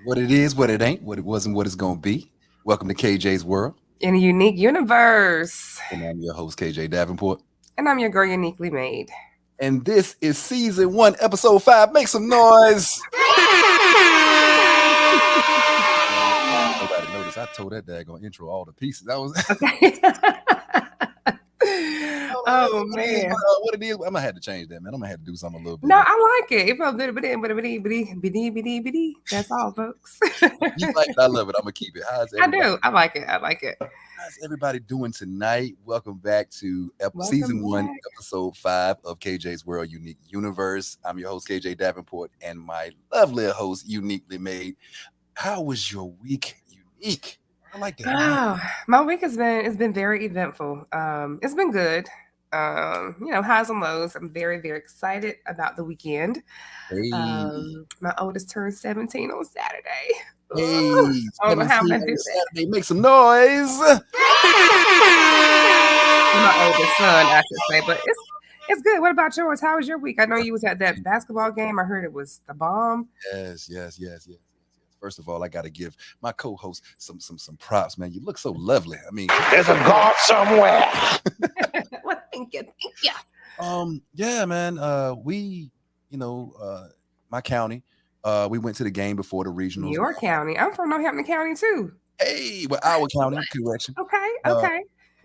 What it is, what it ain't, what it wasn't, what it's gonna be. Welcome to KJ's World, In a unique universe. and I'm your host KJ Davenport. And I'm your girl, uniquely made. And this is season 1, episode 5. Make some noise. Nobody noticed. I told that daggone intro all the pieces. That was Okay. Oh man. What it is. I'm gonna have to change that, man. I'm gonna have to do something a little bit. No, I like it. It felt good, but that's all, folks. You like it, I love it. I'm gonna keep it. How's I everybody? do. I like it. I like it. How's everybody doing tonight? Welcome back to Welcome season 1, back. episode 5 of KJ's World Unique Universe. I'm your host, KJ Davenport, and my lovely host, Uniquely Made. How was your week, Unique? I like that. Oh, my week has been very eventful. It's been good. Highs and lows. I'm very, very excited about the weekend. Hey, My oldest turned 17 on Saturday. hey, I don't know how I'm gonna 17 do on that. Saturday. Make some noise. My oldest son, I should say, but it's good. What about yours? How was your week? I know you was at that basketball game. I heard it was the bomb. Yes. First of all, I got to give my co-host some props, man. You look so lovely. I mean, There's a God somewhere. Well, thank you. Yeah, man. My county. We went to the game before the regionals. Your county. I'm from Northampton County too. Hey, well, our county, correction. Okay.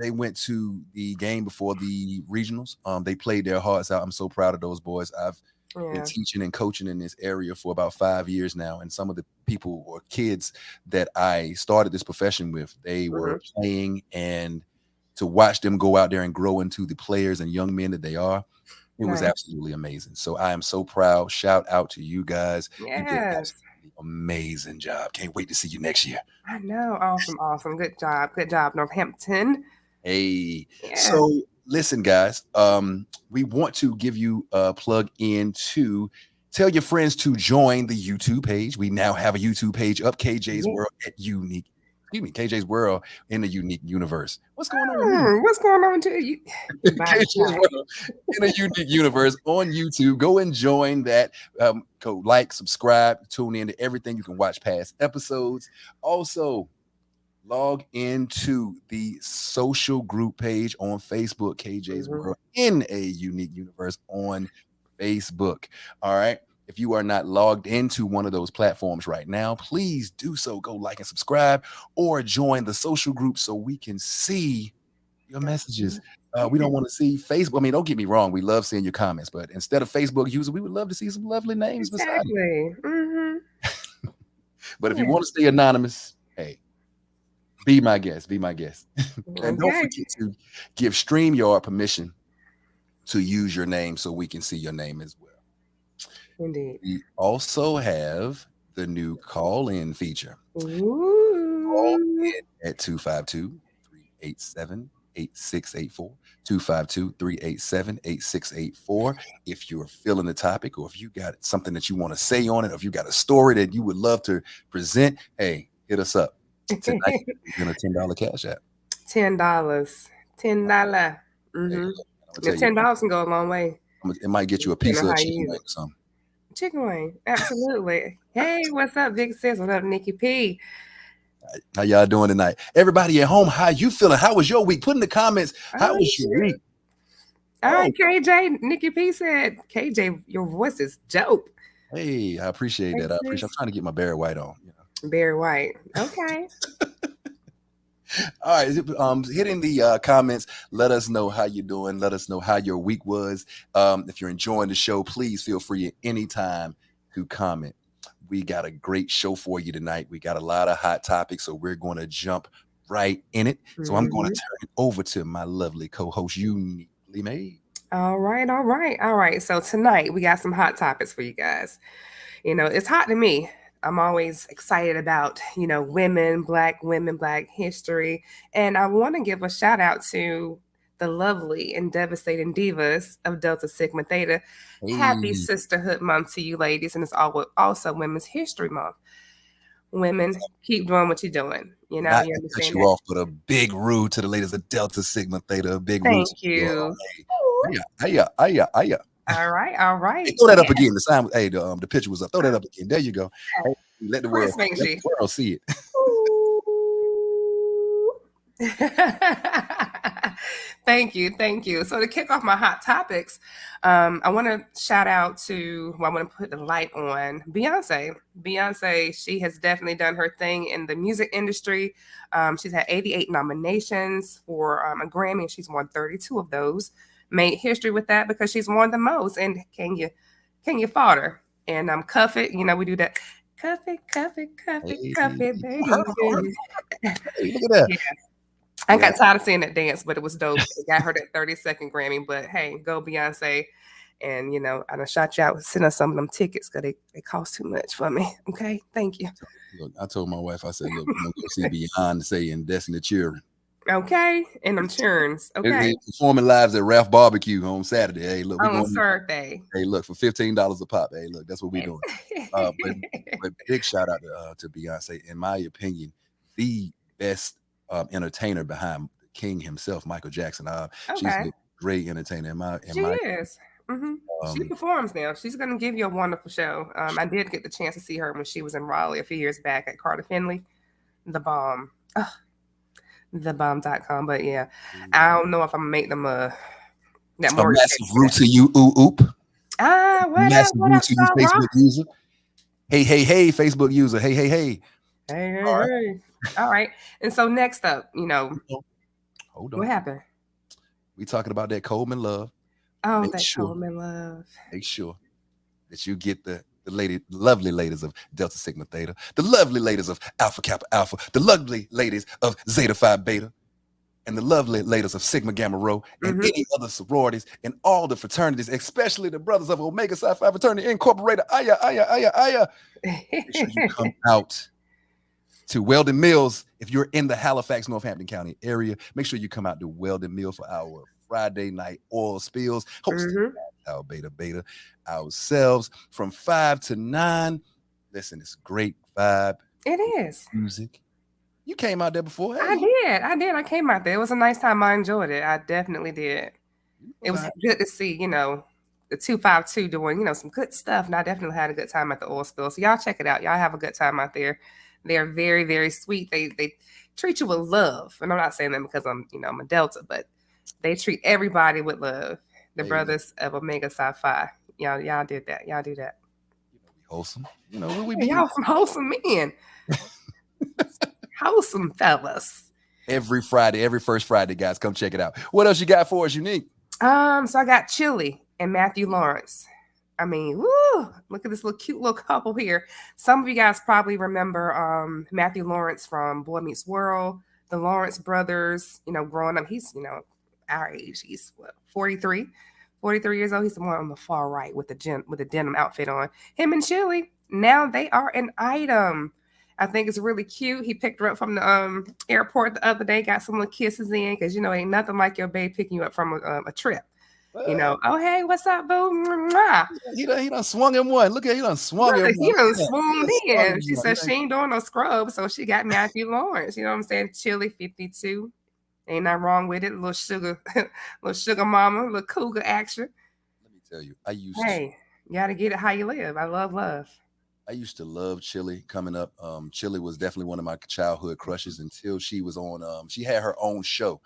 They went to the game before the regionals. They played their hearts out. I'm so proud of those boys. I've been Yeah. teaching and coaching in this area for about 5 years now, and some of the people or kids that I started this profession with, they were playing, and to watch them go out there and grow into the players and young men that they are, it was Right. absolutely amazing. So I am so proud. Shout out to you guys. You did an Yes. absolutely amazing job. Can't wait to see you next year. I know. Awesome. Good job, Northampton. Hey, Yeah. so listen, guys, we want to give you a plug in to tell your friends to join the YouTube page. We now have a YouTube page up, KJ's Yeah. World KJ's World in the Unique Universe. What's going on with you? What's going on to you? KJ's World in a Unique Universe on YouTube. Go and join that. Go like, subscribe, tune in to everything. You can watch past episodes. Also, log into the social group page on Facebook, KJ's World in a Unique Universe on Facebook. All right. If you are not logged into one of those platforms right now, please do so. Go like and subscribe or join the social group so we can see your messages. We don't want to see Facebook. I mean, don't get me wrong. We love seeing your comments, but instead of Facebook users, we would love to see some lovely names beside you. Exactly. But if you want to stay anonymous, hey, be my guest. And don't Okay. forget to give StreamYard permission to use your name so we can see your name as well. Indeed. We also have the new call-in feature. Call Ooh. in at 252-387-8684. 252-387-8684. If you're feeling the topic, or if you got something that you want to say on it, or if you got a story that you would love to present, hey, hit us up. Tonight, we're going to $10 cash app. $10. $10. The $10 can go a long way. It might get you a piece of chicken wing or something. Chicken wing, absolutely. Hey, what's up, Big Sis? What up, Nikki P? How y'all doing tonight? Everybody at home, how you feeling? How was your week? Put in the comments, how was your week? All right, KJ. Nikki P said, KJ, your voice is dope. Hey, I appreciate that. I'm trying to get my Barry White on. Barry White. Okay. All right, hit in the comments. Let us know how you're doing. Let us know how your week was. If you're enjoying the show, please feel free at any time to comment. We got a great show for you tonight. We got a lot of hot topics, so we're going to jump right in it. So I'm going to turn it over to my lovely co-host, Uniquely Made. All right. So tonight we got some hot topics for you guys. It's hot to me. I'm always excited about, women, Black history. And I want to give a shout out to the lovely and devastating divas of Delta Sigma Theta. Hey. Happy Sisterhood Month to you ladies. And it's also Women's History Month. Women, keep doing what you're doing. You Not understand to cut you that? off, but a big rude to the ladies of Delta Sigma Theta. A big rude. Thank you. Hiya. All right, all Hey, right. throw that up again. The sign. Hey, the picture was up. Throw that up again. There you go. Hey, let the Chris Mingy. world see it. Thank you, thank you. So to kick off my hot topics, I want to shout out to. Well, I want to put the light on Beyonce. Beyonce, she has definitely done her thing in the music industry. She's had 88 nominations for a Grammy, and she's won 32 of those. Made history with that because she's won the most. And can you fault her? And cuff it. You know we do that. Cuff it, cuff it, cuff it, Hey, cuff it, baby. hey, look at that. Yeah. I Yeah. got tired of seeing that dance, but it was dope. It got her that 30-second Grammy. But hey, go Beyonce. And I done shot you out, send us some of them tickets because they cost too much for me. Okay. Thank you. Look, I told my wife, I said, look, we're gonna go see Beyonce and Destiny Children. Okay. And them churns. They Okay. performing lives at Ralph Barbecue on Saturday. Hey, look, we're On going. Saturday. Hey, look, for $15 a pop. Hey, look, that's what we're doing. But big shout out to Beyonce. In my opinion, the best entertainer behind the King himself, Michael Jackson. She's Okay. a great entertainer. She is. She performs now. She's going to give you a wonderful show. I did get the chance to see her when she was in Raleigh a few years back at Carter Finley. The Bomb. Thebomb.com. But yeah, I don't know if I'm going to make them that a more. massive root to you, oop. What up, Massive what root up, to you, Star Facebook Rock? user. Hey, Facebook user. Hey. Hey. All right. Hey. All right. And so next up, Hold on. what happened? We talking about that Coleman love. Oh, Make that sure- Coleman love. Make sure that you get the lovely ladies of Delta Sigma Theta, the lovely ladies of Alpha Kappa Alpha, the lovely ladies of Zeta Phi Beta, and the lovely ladies of Sigma Gamma Rho, and any other sororities and all the fraternities, especially the brothers of Omega Psi Phi Fraternity Incorporated. Aya. Make sure you come out to Weldon Mills. If you're in the Halifax, Northampton County area, make sure you come out to Weldon Mills for our Friday night oil spills, hosted by our Beta ourselves from 5 to 9. Listen, it's great vibe. It is. Music. You came out there before. Hey, I did. I came out there. It was a nice time. I enjoyed it. I definitely did. It was good to see, the 252 doing, some good stuff. And I definitely had a good time at the oil spill. So y'all check it out. Y'all have a good time out there. They're very, very sweet. They treat you with love. And I'm not saying that because I'm a Delta, but they treat everybody with love. The brothers of Omega Psi Phi. Y'all did that. Y'all do that. Wholesome. We be y'all some wholesome men. Wholesome fellas. Every Friday, every first Friday, guys, come check it out. What else you got for us, Unique? So I got Chili and Matthew Lawrence. I mean, woo, look at this cute little couple here. Some of you guys probably remember Matthew Lawrence from Boy Meets World, the Lawrence brothers, growing up. He's, our age. He's 43 years old. He's the one on the far right with the denim outfit on. Him and Chili, now they are an item. I think it's really cute. He picked her up from the airport the other day, got some little kisses in, because ain't nothing like your babe picking you up from a trip. Oh hey, what's up, boo? Mwah. He done swung him one. Look at he done swung him. He done swung in. She said she ain't doing no scrub, so she got Matthew Lawrence. You know what I'm saying? Chili 52. Ain't nothing wrong with it. Little sugar mama, little cougar action. Let me tell you, you gotta get it how you live. I love. I used to love Chili coming up. Chili was definitely one of my childhood crushes until she was on. She had her own show,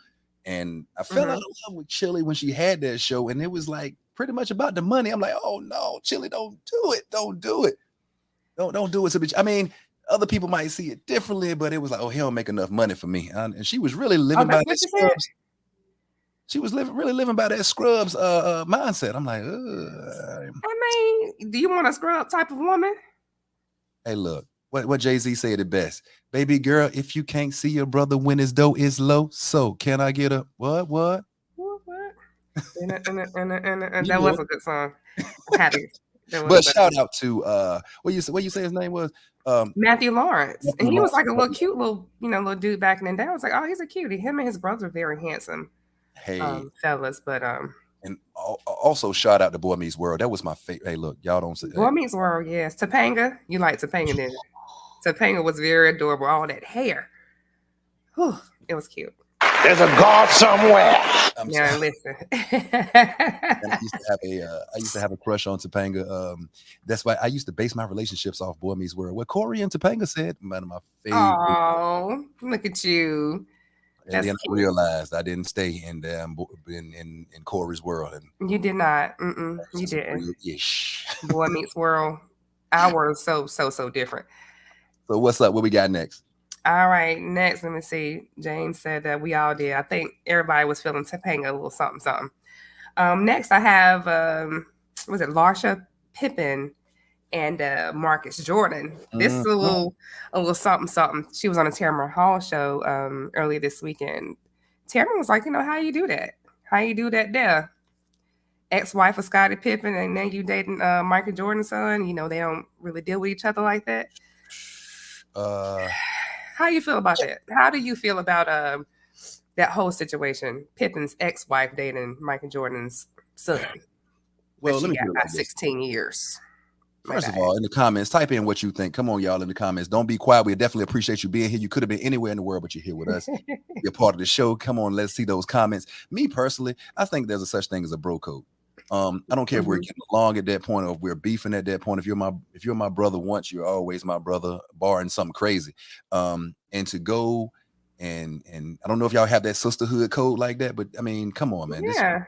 and I fell out of love with Chili when she had that show, and it was like pretty much about the money. I'm like, oh no, Chili, don't do it, don't do it. I mean, other people might see it differently, but it was like, oh, he don't make enough money for me. And she was really living by that Scrubs. She was really living by that Scrubs mindset. I'm like, I mean, do you want a scrub type of woman? Hey, look, what Jay-Z said it best. Baby girl, if you can't see your brother when his dough is low, so can I get a what? What? That was a good song. But shout out to what you say his name was? Matthew Lawrence. And he was like a little cute little dude back in the day. I was like, oh, he's a cutie. Him and his brother are very handsome fellas. But and also shout out to Boy Meets World. That was my favorite. Hey, look, y'all don't say Boy Meets World, yes. Topanga. You like Topanga, didn't you? Topanga was very adorable. All that hair. Whew, it was cute. There's a God somewhere. Yeah, listen. And I used to have a crush on Topanga. That's why I used to base my relationships off Boy Meets World. What Corey and Topanga said, one of my favorite. Oh, look at you. And That's then I cute. realized I didn't stay in Corey's world, and You did not. it's You just didn't. real ish. Boy Meets World. Our world is so different. So what's up? What we got next? All right, next, let me see. James said that we all did. I think everybody was feeling Topanga a little something, something. Next, I have was it Larsha Pippen and Marcus Jordan. This is a little something, something. She was on a Tamara Hall show earlier this weekend. Tamara was like, how you do that? How you do that there? Ex-wife of Scottie Pippen, and then you dating Michael Jordan's son. They don't really deal with each other like that. How you feel about that? How do you feel about that whole situation? Pippen's ex-wife dating Michael Jordan's son. Well, let me got put it like 16 years. First of all, in the comments, type in what you think. Come on, y'all, in the comments. Don't be quiet. We definitely appreciate you being here. You could have been anywhere in the world, but you're here with us. You're part of the show. Come on, let's see those comments. Me personally, I think there's a such thing as a bro code. I don't care if we're getting along at that point or if we're beefing at that point. If you're my brother once, you're always my brother, barring something crazy. And to go and I don't know if y'all have that sisterhood code like that, but I mean, come on, man. Yeah.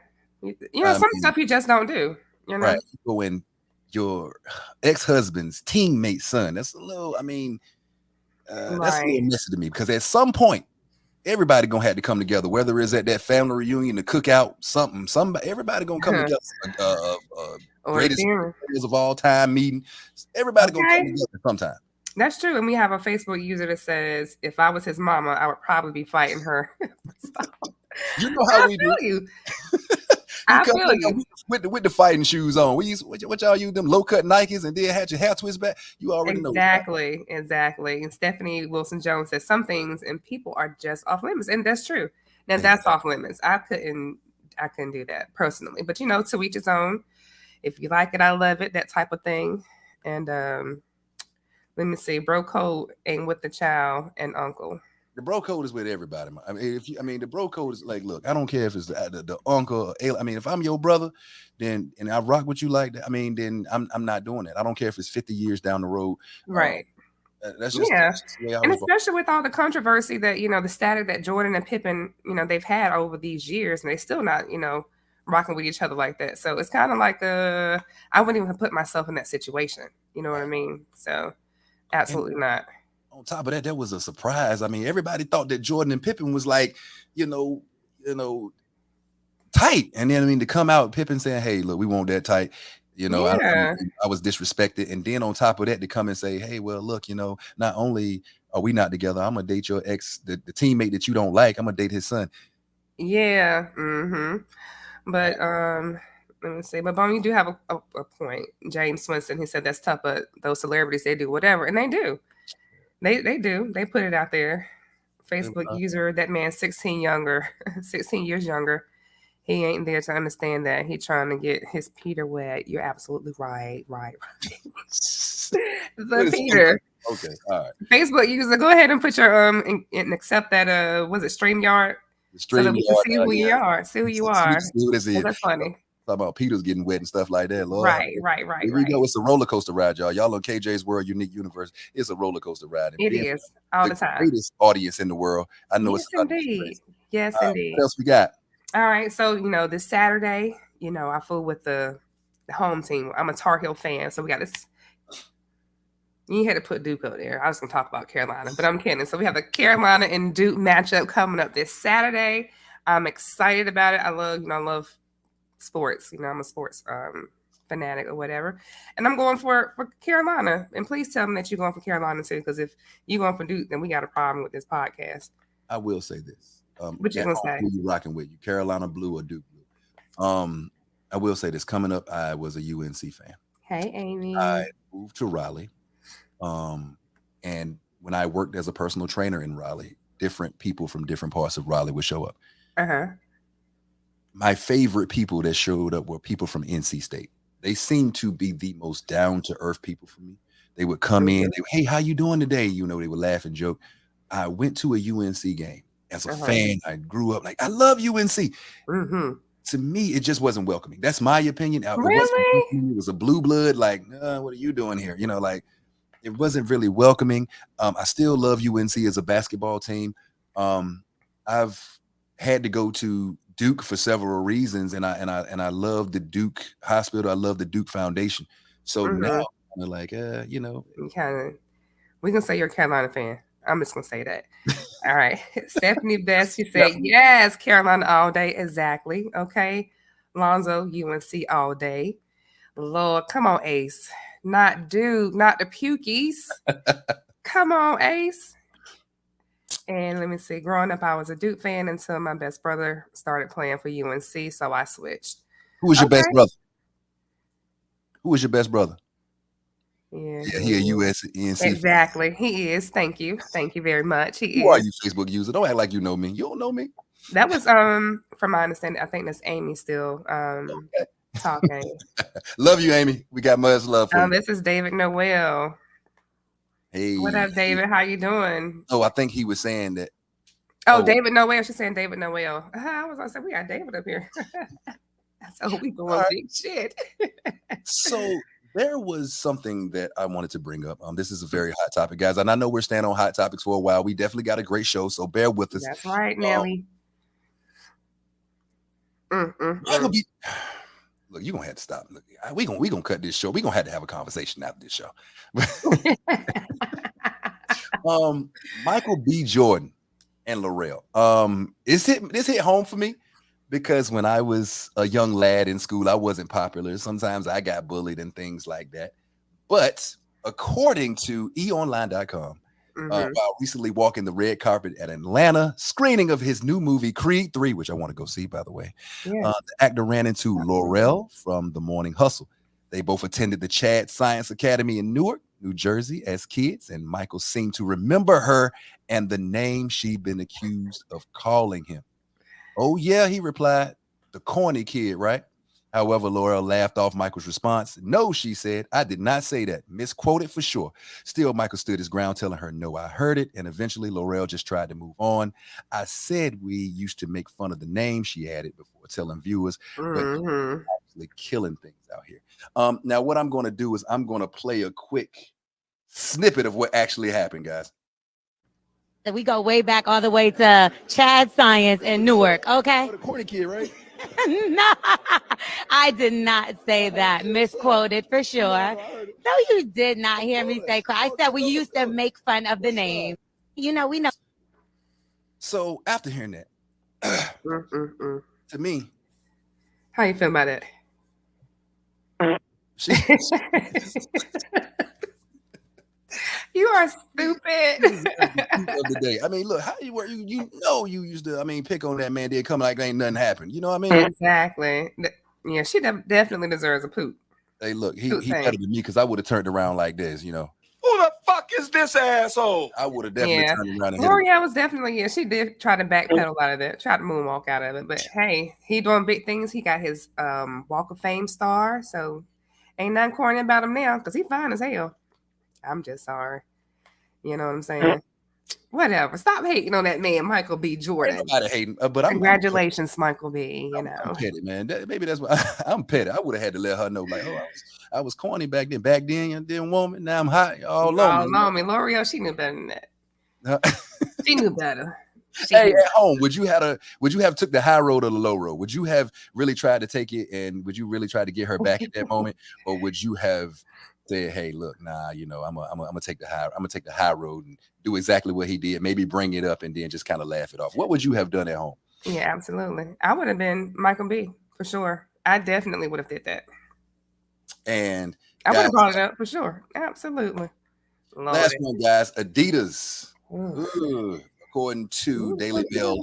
Some stuff you just don't do. Right. You go in your ex-husband's teammate's son. That's a little, that's a little messy to me, because at some point, everybody gonna have to come together, whether it's at that family reunion, the cookout, somebody, everybody gonna come together. Greatest of all time meeting. Everybody gonna come together sometime. That's true. And we have a Facebook user that says, if I was his mama, I would probably be fighting her. You know how we do. I feel you. With the fighting shoes on. What y'all use, them low cut Nikes, and then had your hair twist back. You already know. Exactly. And Stephanie Wilson Jones says some things and people are just off limits, and that's true. Now that's off limits. I couldn't do that personally, but to each his own. If you like it, I love it. That type of thing. And let me see. Bro code ain't with the child and uncle. The bro code is with everybody. The bro code is like, look, I don't care if it's the uncle. If I'm your brother, then and I rock with you like that. Then I'm not doing it. I don't care if it's 50 years down the road. Right. That's just the way I and especially with all the controversy that the static that Jordan and Pippen they've had over these years, and they still not rocking with each other like that. So it's kind of like I wouldn't even put myself in that situation. You know what I mean? So absolutely not. On top of that, that was a surprise. Everybody thought that Jordan and Pippen was like, tight. And then to come out, Pippen saying, "Hey, look, we want that tight." I was disrespected. And then on top of that, to come and say, "Hey, well, look, not only are we not together, I'm gonna date your ex, the teammate that you don't like. I'm gonna date his son." Yeah. But let me see. But Bone, you do have a point. James Swinson, he said that's tough, but those celebrities, they do whatever, and they do. They do. They put it out there. Facebook user, that man 16 years younger. He ain't there to understand that. He trying to get his Peter wet. You're absolutely right. The Peter. Okay, all right. Facebook user, go ahead and put your and accept that was it StreamYard? So that we can see who you are. See who you are. That's funny. Talk about Peter's getting wet and stuff like that. Lord. Right. Here we go. It's a roller coaster ride, y'all. Y'all on KJ's World Unique Universe. It's a roller coaster ride. It is all the time. Greatest audience in the world. I know it's indeed. Yes, indeed. What else we got? All right. So this Saturday, I fool with the home team. I'm a Tar Heel fan, so we got this. You had to put Duke up there. I was gonna talk about Carolina, but I'm kidding. So we have the Carolina and Duke matchup coming up this Saturday. I'm excited about it. I love sports. I'm a sports fanatic or whatever, and I'm going for Carolina. And please tell me that you're going for Carolina too, because if you're going for Duke, then we got a problem with this podcast. I will say this. What you gonna say? Who you rocking with? You Carolina blue or Duke blue? I will say this. Coming up, I was a UNC fan. Hey, Amy. I moved to Raleigh, and when I worked as a personal trainer in Raleigh, different people from different parts of Raleigh would show up. My favorite people that showed up were people from NC State. They seemed to be the most down-to-earth people for me. They would come in, hey, how you doing today? They would laugh and joke. I went to a UNC game, as a fan, I grew up like, I love UNC. To me, it just wasn't welcoming. That's my opinion. Really? It was a blue blood. Like, what are you doing here? You know, like it wasn't really welcoming. I still love UNC as a basketball team. I've had to go to Duke for several reasons, and I love the Duke Hospital. I love the Duke Foundation. So now I'm like, you know, we can say you're a Carolina fan. I'm just gonna say that. All right. Stephanie Best, she said, yes, Carolina all day. Exactly. Okay. Lonzo, UNC all day. Lord, come on, Ace. Not Duke, not the Pukies. Come on, Ace. And let me see. Growing up, I was a Duke fan until my best brother started playing for UNC, so I switched. Who was your best brother? Who was your best brother? Yeah, he a UNC. Exactly. He is. Thank you. Thank you very much. Who are you, Facebook user? Don't act like you know me. You don't know me. That was from my understanding, I think that's Amy still talking. Love you, Amy. We got much love for you. This is David Noel. Hey. What up, David? How you doing? Oh, I think he was saying that. Oh, David Noel. She's saying David Noel. I was gonna say we got David up here. So we going big shit. So there was something that I wanted to bring up. This is a very hot topic, guys. And I know we're staying on hot topics for a while. We definitely got a great show, so bear with us. That's right, Nelly. Look, you're gonna have to stop. Look, we gonna cut this show. We're gonna have to have a conversation after this show. Michael B. Jordan and Laurel. This hit home for me because when I was a young lad in school, I wasn't popular. Sometimes I got bullied and things like that. But according to eonline.com, while recently walking the red carpet at Atlanta screening of his new movie Creed 3, which I want to go see, by the way, the actor ran into Laurel from The Morning Hustle. They both attended the Chad Science Academy in Newark, New Jersey as kids, and Michael seemed to remember her and the name she'd been accused of calling him. Oh, yeah, he replied, the corny kid, right? However, Laurel laughed off Michael's response. No, she said, I did not say that. Misquoted for sure. Still, Michael stood his ground, telling her, no, I heard it. And eventually, Laurel just tried to move on. I said we used to make fun of the name, she added before telling viewers, but actually killing things out here. Now, what I'm going to do is I'm going to play a quick snippet of what actually happened, guys. We go way back all the way to Chad Science in Newark, okay? The corny kid, right? No, I did not say that. Misquoted for sure. No, you did not hear me say. I said we used to make fun of the name. You know, we know. So after hearing that, to me, how you feel about it? You are stupid. Of the day. I mean, look, how you were you know you used to, I mean, pick on that man, did come like ain't nothing happened. You know what I mean? Exactly. Yeah, she definitely deserves a poop. Hey, look, he better than me because I would have turned around like this, you know. Who the fuck is this asshole? I would have definitely turned around and L'Oreal was definitely, she did try to backpedal out of it, try to moonwalk out of it. But hey, he doing big things. He got his Walk of Fame star, so ain't nothing corny about him now because he fine as hell. I'm just sorry. You know what I'm saying? Whatever. Stop hating on that man, Michael B. Jordan. Nobody hating, but congratulations, Michael B. You know, I'm petty, man. Maybe that's why I'm petty. I would have had to let her know, like, oh, I was corny back then. Back then, you didn't want me. Now I'm hot. All on me. L'Oreal, she knew better than that. She knew better. Hey, at home, would you have took the high road or the low road? Would you have really tried to take it, and would you really try to get her back at that moment, or would you have said, hey, look, nah, you know, I'm gonna take the high road and do exactly what he did, maybe bring it up and then just kind of laugh it off? What would you have done at home? Yeah, absolutely. I would have been Michael B for sure. I definitely would have did that. And I would have brought it up for sure. Absolutely. Last one, guys. Adidas. According to Daily Mail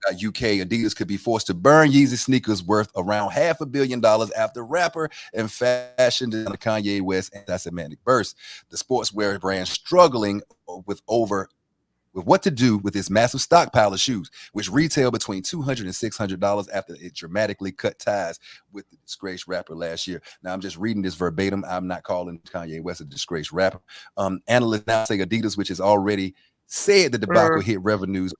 UK, Adidas could be forced to burn Yeezy sneakers worth around $500 million after rapper and fashion designer Kanye West's anti-Semitic burst. The sportswear brand struggling with what to do with its massive stockpile of shoes, which retail between $200 and $600 after it dramatically cut ties with the disgraced rapper last year. Now, I'm just reading this verbatim. I'm not calling Kanye West a disgraced rapper. Analysts now say Adidas, which has already said the debacle hit revenues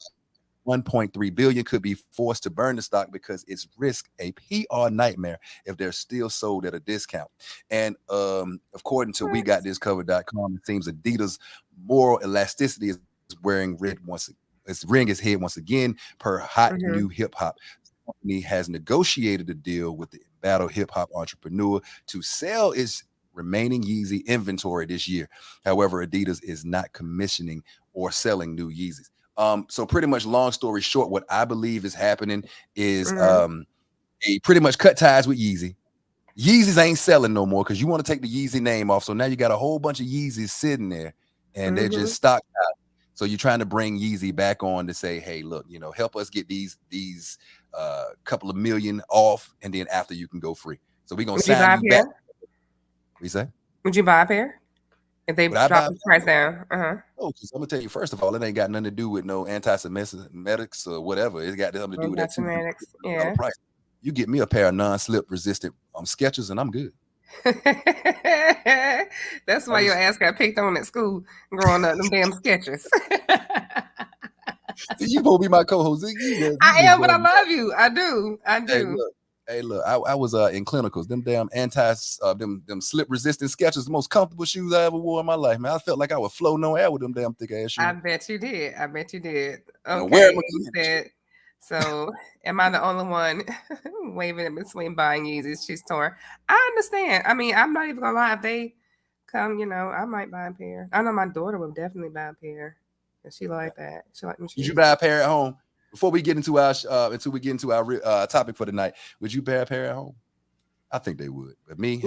1.3 billion could be forced to burn the stock because it's risk a PR nightmare if they're still sold at a discount. And according to WeGotThisCovered.com, it seems Adidas' moral elasticity is wearing it's rearing its head once again per hot new hip hop. The company has negotiated a deal with the embattled hip hop entrepreneur to sell its remaining Yeezy inventory this year. However, Adidas is not commissioning or selling new Yeezys. So pretty much, long story short, what I believe is happening is they pretty much cut ties with Yeezy. Yeezys ain't selling no more because you want to take the Yeezy name off. So now you got a whole bunch of Yeezys sitting there and they're just stocked out. So you're trying to bring Yeezy back on to say, hey, look, help us get these couple of million off, and then after you can go free. So we're gonna sign you back. What you say? Would you buy a pair if they drop the price down? Oh, because I'm gonna tell you, first of all, it ain't got nothing to do with no anti-Semitics or whatever. It's got something to do with that $200 price. You get me a pair of non-slip resistant Skechers, and I'm good. That's why your ass got picked on at school growing up. Them damn Skechers. You supposed to be my co-host. I am, but I love you. I do. Hey, look. I was in clinicals. Them damn them slip resistant Skechers, the most comfortable shoes I ever wore in my life, man. I felt like I would float on air with them damn thick ass shoes. I bet you did. Okay. So am I the only one waving in between buying Yeezys? She's torn. I understand. I mean, I'm not even gonna lie. If they come, I might buy a pair. I know my daughter would definitely buy a pair. And she like that. She like them shoes. Would you buy a pair at home? Before we get into our topic for the night, would you buy a pair at home? I think they would. But me,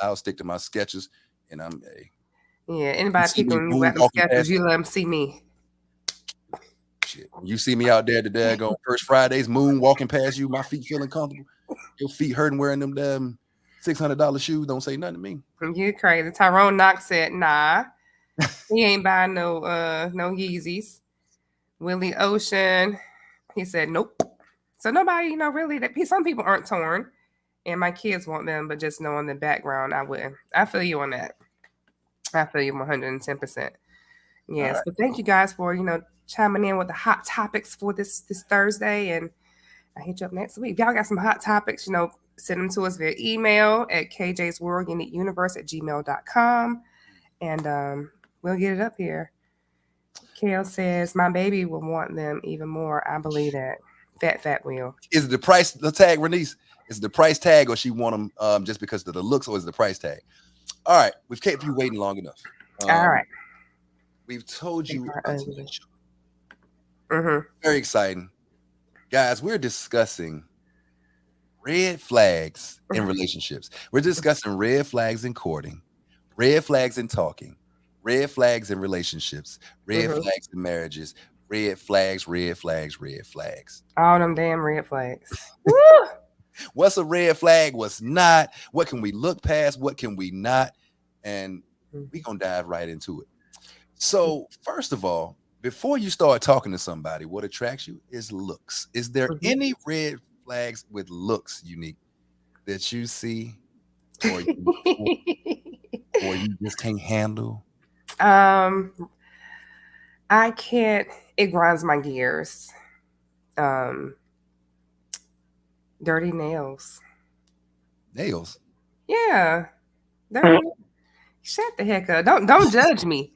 I'll stick to my Skechers, and I'm anybody picking you at the Skechers, you let them see me. Shit. When you see me out there today on First Fridays, moon walking past you, my feet feeling comfortable, your feet hurting wearing them damn $600 shoes, don't say nothing to me. You crazy. Tyrone Knox said, nah. He ain't buying no Yeezys. Willie Ocean, he said nope. So nobody, really, some people aren't torn, and my kids want them, but just knowing the background, I wouldn't. I feel you on that. I feel you 110%. Yes, right. But thank you guys for chiming in with the hot topics for this Thursday, and I'll hit you up next week. If y'all got some hot topics, send them to us via email at KAJE'S@gmail.com, and we'll get it up here. Kale says, my baby will want them even more. I believe that. Fat will. Is it the price, the tag, Renice? Is it the price tag, or she want them just because of the looks, or is it the price tag? All right. We've kept you waiting long enough. All right. We've told you. Very exciting. Guys, we're discussing red flags in relationships. We're discussing red flags in courting, red flags in talking, red flags in relationships, red flags in marriages, red flags. All them damn red flags. What's a red flag? What's not? What can we look past? What can we not? And we're going to dive right into it. So first of all, before you start talking to somebody, what attracts you is looks. Is there any red flags with looks, Unique, that you see or you just can't handle? I can't. It grinds my gears. Dirty nails. Nails? Yeah. Dirty. Shut the heck up. Don't judge me.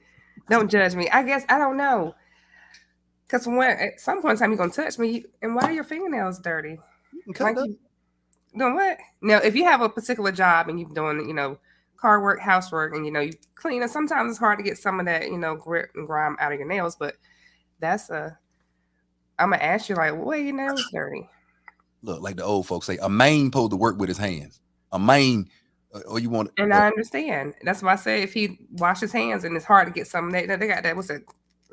Don't judge me. I guess I don't know. Because at some point in time you're gonna touch me, and why are your fingernails dirty? You can cut doing what? Now, if you have a particular job and you're doing, car work, housework, and you clean, and sometimes it's hard to get some of that, grit and grime out of your nails, but I'm gonna ask you, like, what are your nails dirty? Look, like the old folks say, a man supposed to work with his hands. A man, or you want. And I understand. That's why I say if he wash his hands, and it's hard to get some. They got that. What's that?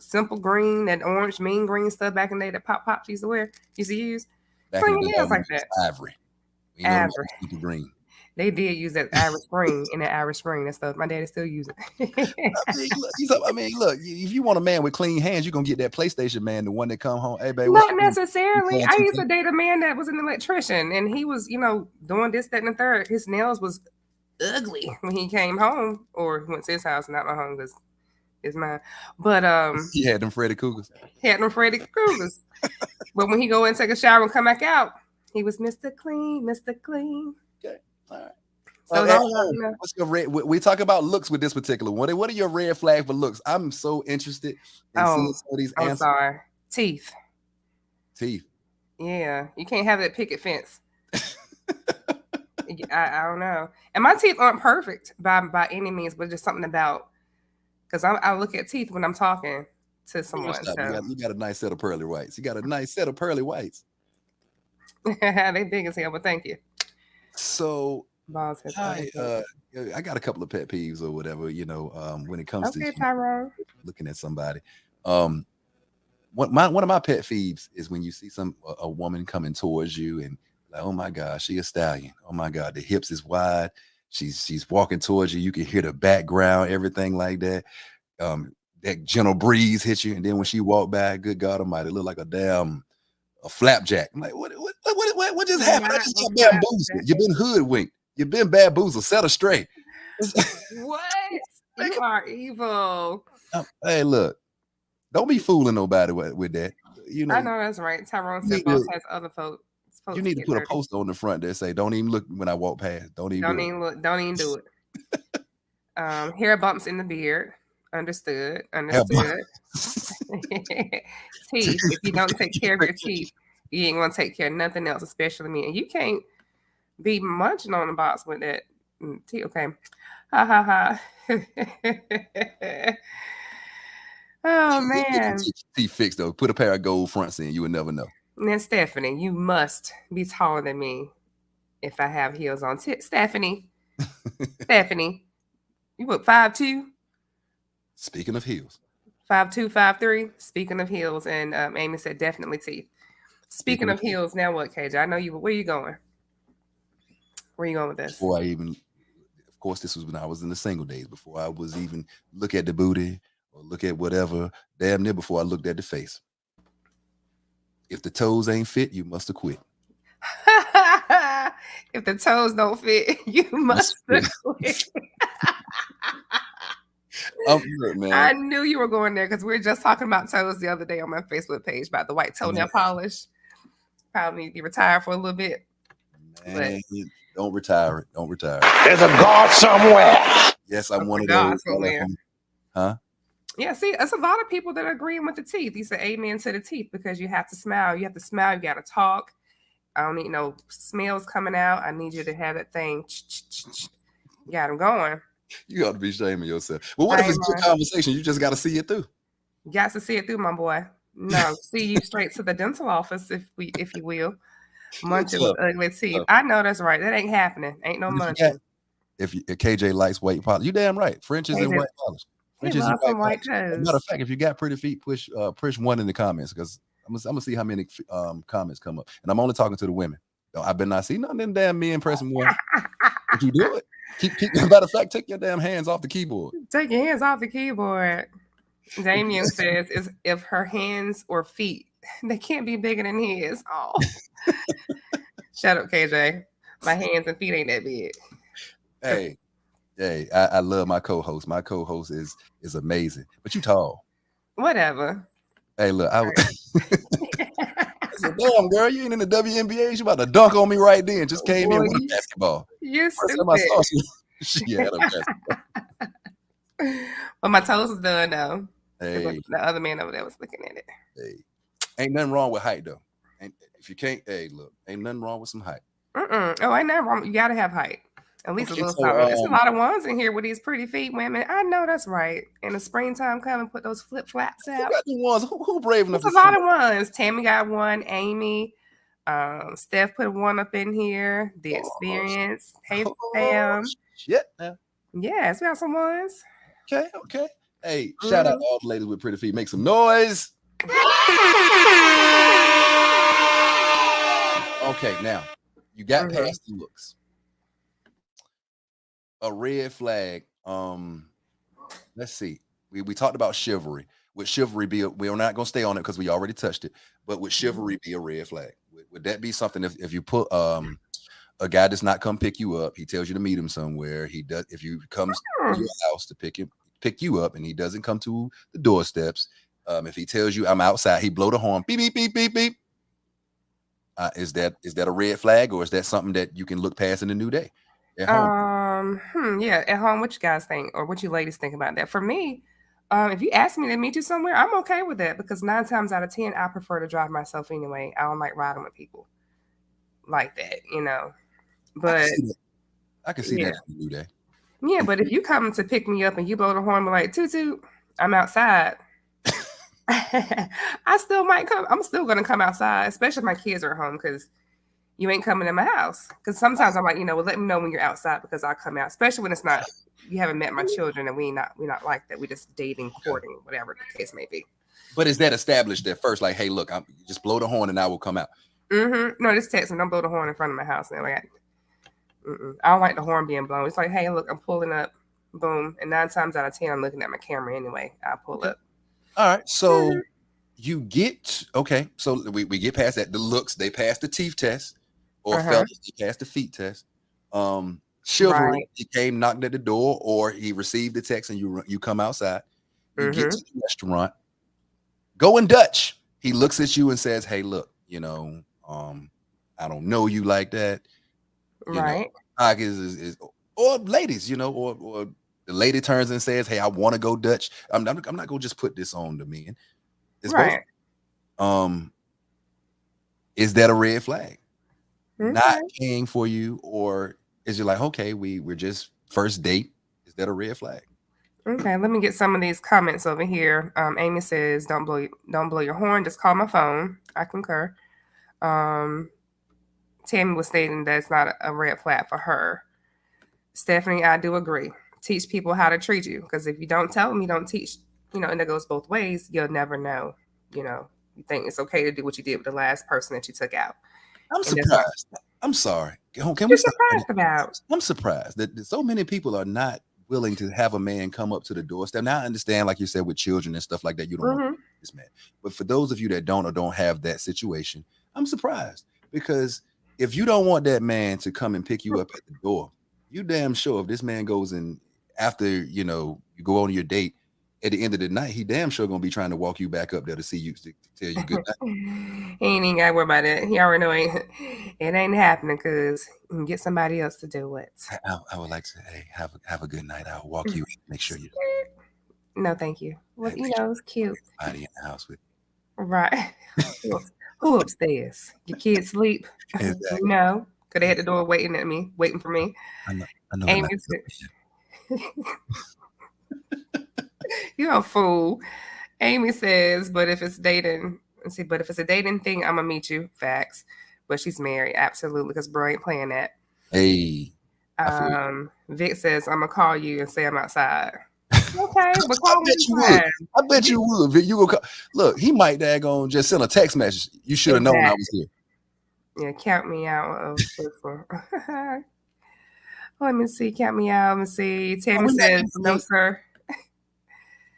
Simple green, that orange, mean green stuff back in the day that Pops used to use. Clean your nails like that. Ivory. Ivory. Green. They did use that Irish spring and that Irish spring and stuff. My daddy still use it. Look, if you want a man with clean hands, you're gonna get that PlayStation man, the one that come home. Hey, baby. Not necessarily. I used to date a man that was an electrician, and he was, doing this, that, and the third. His nails was ugly when he came home, or he went to his house, not my home, because is mine. But He had them Freddy Cougars. had no Freddy Krueger's. But when he go in, take a shower, and come back out, he was Mr. Clean, Mr. Clean. Okay, all right. So it's all about, you know. What's your red? We talk about looks with this particular one. What are your red flag for looks? I'm so interested in seeing some of these I'm answers. sorry. Teeth. Teeth. Yeah, you can't have that picket fence. I don't know. And my teeth aren't perfect by any means, but just something about, because I look at teeth when I'm talking to someone. So. You got a nice set of pearly whites. You got a nice set of pearly whites. They big as hell, but thank you. So I got a couple of pet peeves or whatever, you know, when it comes to Tyrone. looking at somebody. One of my pet peeves is when you see a woman coming towards you and like, oh my God, she a stallion. Oh my God, the hips is wide. She's walking towards you. You can hear the background, everything like that. That gentle breeze hits you, and then when she walked by, good God Almighty, it looked like a flapjack. I'm like, what just happened? I just got bamboozled. You've been hoodwinked. You've been bamboozled. Set her straight. What? You are evil. Hey, look, don't be fooling nobody with that. You know, I know that's right. Tyrone said boss has other folks. You need to put a poster on the front that say, "Don't even look when I walk past. Don't even look. Don't even do it." Hair bumps in the beard. Understood. Teeth. If you don't take care of your teeth, you ain't gonna take care of nothing else, especially me. And you can't be munching on the box with that teeth. Okay. Ha ha ha. Oh man. Teeth fixed though. Put a pair of gold fronts in. You would never know. Now, Stephanie, you must be taller than me if I have heels on. Stephanie, you look 5'2". Speaking of heels, 5'2", 5'3". Speaking of heels, and Amy said definitely teeth. Speaking of heels, now what, KJ? I know you. Where you going? Where you going with this? Before I even, of course, this was when I was in the single days. Before I was even look at the booty or look at whatever. Damn near before I looked at the face. If the toes ain't fit, you must have quit. If the toes don't fit, you must have quit. Good, man. I knew you were going there because we were just talking about toes the other day on my Facebook page about the white toenail polish. Probably need to retire for a little bit. Man, don't retire it. Don't retire. There's a God somewhere. Yes, I'm one of those. Somewhere. Huh? Yeah, see, there's a lot of people that are agreeing with the teeth. You say amen to the teeth because you have to smile. You have to smile. You got to talk. I don't need no smells coming out. I need you to have that thing. You got them going. You ought to be ashamed of yourself. Well, what if it's good conversation? You just got to see it through. You got to see it through, my boy. No, see you straight to the dental office, if you will. Munching with ugly teeth. I know that's right. That ain't happening. Ain't no munching. If KJ likes white polish, you damn right. French is in white polish. Matter of fact, if you got pretty feet, push 1 in the comments because I'm gonna see how many comments come up. And I'm only talking to the women. I better not see none of them damn men pressing one. If you do it, keep matter of fact, take your damn hands off the keyboard. Take your hands off the keyboard. Damien says is if her hands or feet, they can't be bigger than his. Oh. Shut up, KJ. My hands and feet ain't that big. Hey, I love my co-host. My co-host is amazing. But you tall. Whatever. Hey, look, I said, damn girl, you ain't in the WNBA. She about to dunk on me right then. Just came in with a basketball. You're First stupid. time I saw she had a basketball. Well, my toes is done though. Hey. The other man over there was looking at it. Hey, ain't nothing wrong with height though. If you can't, look, ain't nothing wrong with some height. Oh, ain't nothing wrong. You gotta have height. At least a little something. There's a lot of ones in here with these pretty feet women. I know that's right. In the springtime, come and put those flip flops out. Who got the ones? Who brave enough? There's a lot of ones. Tammy got one. Amy, Steph put one up in here. The Experience. Hey, Sam. Shit. Now. Yes, we got some ones. Okay. Hey, shout out to all the ladies with pretty feet. Make some noise. Okay, now you got past the looks. A red flag. Let's see. We talked about chivalry. Would chivalry we're not gonna stay on it because we already touched it, but would chivalry be a red flag? Would that be something if you put a guy does not come pick you up, he tells you to meet him somewhere. He does if you comes to your house to pick him, pick you up and he doesn't come to the doorsteps, if he tells you I'm outside, he blow the horn, beep, beep, beep, beep, beep. Is that a red flag, or is that something that you can look past in a new day at home? Yeah, at home, what you guys think, or what you ladies think about that? For me, if you ask me to meet you somewhere, I'm okay with that because 9 times out of 10, I prefer to drive myself anyway. I don't like riding with people like that, you know. But I can see yeah, that in a new day. yeah. But if you come to pick me up and you blow the horn, be like toot toot, I'm outside. I still might come. I'm still gonna come outside, especially if my kids are at home because you ain't coming in my house. Because sometimes I'm like, well, let me know when you're outside because I'll come out, especially when it's not you haven't met my children and we not like that. We just dating, courting, whatever the case may be. But is that established at first? Like, hey, look, I'm just blow the horn and I will come out. No, just text me. Don't blow the horn in front of my house. And like, I don't like the horn being blown. It's like, hey, look, I'm pulling up. Boom. And 9 times out of 10, I'm looking at my camera anyway. I'll pull up. All right. So you get, okay. So we get past that. The looks, they pass the teeth test, or fellas, they pass the feet test. Chivalry, he came, knocked at the door, or he received the text and you come outside. You get to the restaurant. Going Dutch. He looks at you and says, hey, look, I don't know you like that. You know, is or ladies, or the lady turns and says, hey, I want to go Dutch. I'm not gonna just put this on the men. It's both. Is that a red flag? Not paying for you, or is you like, okay, we're just first date? Is that a red flag? Okay, let me get some of these comments over here. Amy says, don't blow your horn, just call my phone. I concur. Tammy was stating that it's not a red flag for her. Stephanie, I do agree. Teach people how to treat you, because if you don't tell them, you don't teach, and that goes both ways, you'll never know. You think it's okay to do what you did with the last person that you took out. I'm surprised. I'm sorry. Can we surprised about? I'm surprised that so many people are not willing to have a man come up to the doorstep. Now I understand, like you said, with children and stuff like that, you don't want this man. But for those of you that don't have that situation, I'm surprised, because if you don't want that man to come and pick you up at the door, you damn sure if this man goes in after you go on your date, at the end of the night, he damn sure gonna be trying to walk you back up there to see you, to tell you good night. He ain't even gotta worry about it. He already know it ain't happening, because you can get somebody else to do it. I would like to say, hey, have a good night. I'll walk you in. Make sure you. No, thank you. Well, it's cute. Somebody in the house with you. Right. Who upstairs? Your kids sleep? Exactly. No, because they had the door waiting for me. I know. Amy said, you're a fool. Amy says, but if it's dating, but if it's a dating thing, I'm gonna meet you. Facts. But she's married, absolutely, because bro ain't playing that. Hey. Vic says, I'm gonna call you and say I'm outside. Okay, but I bet you would. I bet you would. Vic, you go call. Look, he might daggone just send a text message. You should have known I was here. Yeah, count me out of this one. Let me see. Count me out. Let me see. Tammy says, no, sir.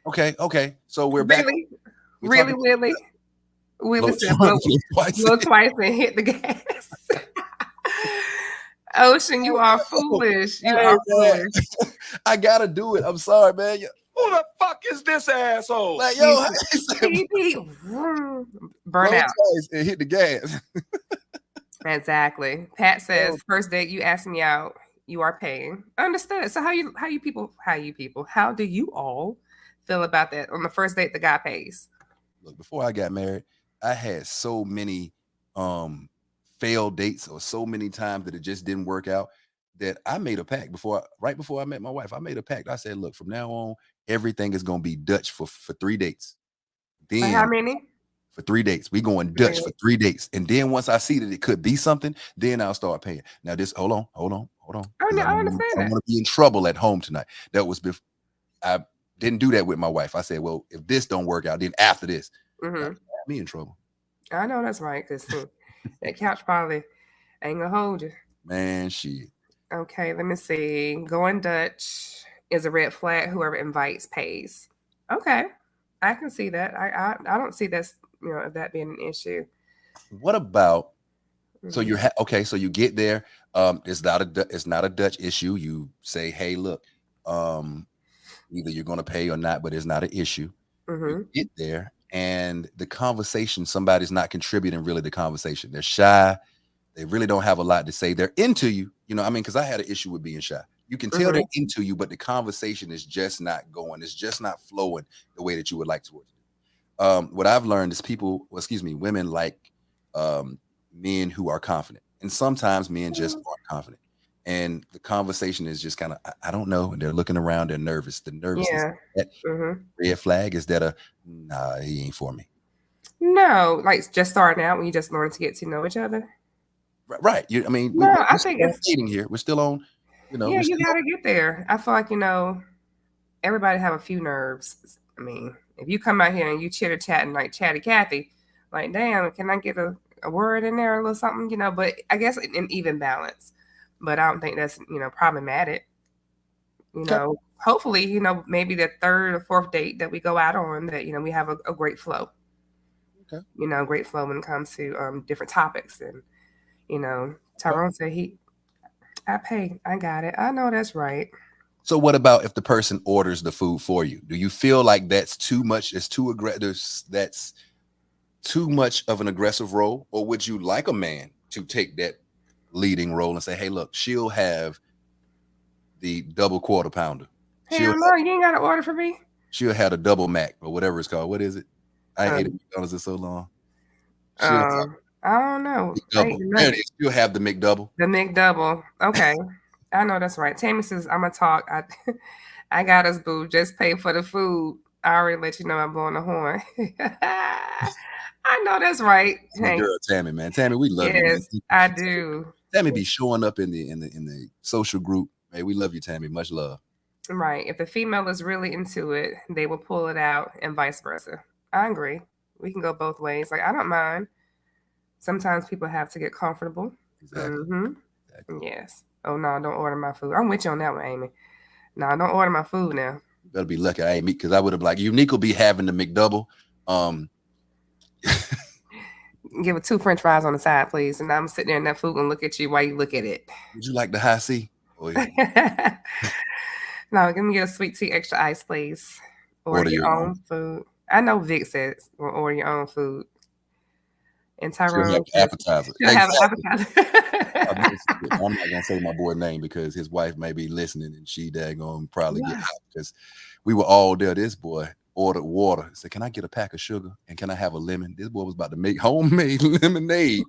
Okay. So we're back. Really? Willie said, blow twice and hit the gas. Ocean, you are foolish. You are foolish. I gotta do it. I'm sorry, man. Who the fuck is this asshole? Like, yo, burn out and hit the gas. Exactly. Pat says, first date, you ask me out, you are paying. Understood. So how do you all feel about that? On the first date, the guy pays. Look, before I got married, I had so many failed dates, or so many times that it just didn't work out, that I made a pact right before I met my wife. I made a pact. I said, look, from now on, everything is gonna be Dutch for 3 dates. Then how many? For 3 dates. We going Dutch for 3 dates. And then once I see that it could be something, then I'll start paying. Now this, hold on. Oh, no, I understand that. I'm gonna be in trouble at home tonight. That was before. I didn't do that with my wife. I said, well, if this don't work out, then after this, me in trouble. I know that's right, because that couch probably ain't gonna hold you. Man, shit. Okay, let me see. Going Dutch is a red flag. Whoever invites pays. Okay, I can see that. I don't see that that being an issue. What about? So you're okay. So you get there. It's not a Dutch issue. You say, hey, look, Either you're going to pay or not, but it's not an issue. You get there, and the conversation, somebody's not contributing really to the conversation. They're shy. They really don't have a lot to say. They're into you. You know, I mean, because I had an issue with being shy. You can tell they're into you, but the conversation is just not going. It's just not flowing the way that you would like towards it. What I've learned is women like men who are confident. And sometimes men just aren't confident. And the conversation is just kind of, I don't know. And they're looking around, they're nervous. The nervousness, that red flag, is that nah, he ain't for me. No, like just starting out when you just learn to get to know each other. Right. I mean, I think it's dating here. We're still on, you gotta get there. I feel like, everybody have a few nerves. I mean, if you come out here and you chitter chatting like Chatty Cathy, like, damn, can I get a word in there, a little something, but I guess an even balance. But I don't think that's, problematic. Hopefully, maybe the third or fourth date that we go out on, that, we have a great flow. Okay. Great flow when it comes to different topics. And, Tyrone said I pay. I got it. I know that's right. So what about if the person orders the food for you? Do you feel like that's too much? It's too aggressive. That's too much of an aggressive role? Or would you like a man to take that leading role and say, hey, look, she'll have the double quarter pounder. Hell no, you ain't got to order for me. She'll have a double Mac or whatever it's called. What is it? I ate McDonald's for so long. I don't know. She'll have the McDouble. The McDouble. Okay. I know that's right. Tammy says, I'm going to talk. I got us, boo. Just pay for the food. I already let you know I'm blowing the horn. I know that's right. My girl Tammy, man. Tammy, we love you. Yes, I do. Tammy be showing up in the social group. Hey, we love you, Tammy. Much love. Right. If the female is really into it, they will pull it out, and vice versa. I agree. We can go both ways. Like, I don't mind. Sometimes people have to get comfortable. Exactly. Yes. Oh no, don't order my food. I'm with you on that one, Amy. No, don't order my food now. You better be lucky I ain't meat, because I would have like Unique will be having the McDouble. Give it 2 French fries on the side, please. And I'm sitting there in that food and look at you while you look at it. Would you like the high C? No, give me a sweet tea, extra ice, please. Order your own food. I know Vic says order your own food. And Tyrone have appetizer. Have appetizer. I'm not gonna say my boy's name because his wife may be listening and she daggone probably get hot, because we were all there. This boy ordered water. Said, can I get a pack of sugar and can I have a lemon? This boy was about to make homemade lemonade.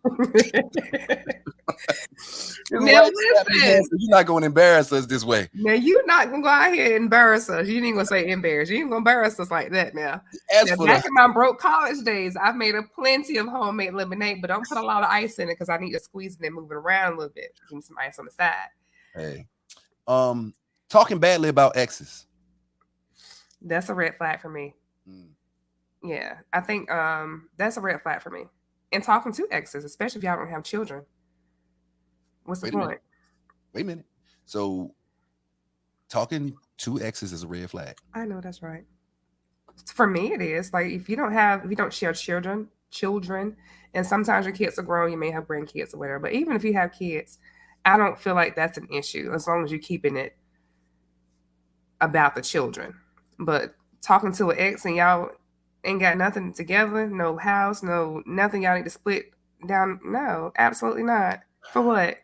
Now listen, you're not going to embarrass us this way. Now you're not going to go out here and embarrass us. You ain't going to say embarrass. You ain't going to embarrass us like that now. Back in my broke college days, I've made a plenty of homemade lemonade, but don't put a lot of ice in it because I need to squeeze it and move it around a little bit. Give me some ice on the side. Hey, talking badly about exes. That's a red flag for me. Yeah, I think that's a red flag for me. And talking to exes, especially if y'all don't have children. What's the point? Wait a minute. So talking to exes is a red flag. I know that's right. For me, it is. Like if you don't share children, and sometimes your kids are grown, you may have grandkids or whatever. But even if you have kids, I don't feel like that's an issue as long as you're keeping it about the children. But talking to an ex and y'all ain't got nothing together, no house, no nothing, y'all need to split down. No, absolutely not. For what?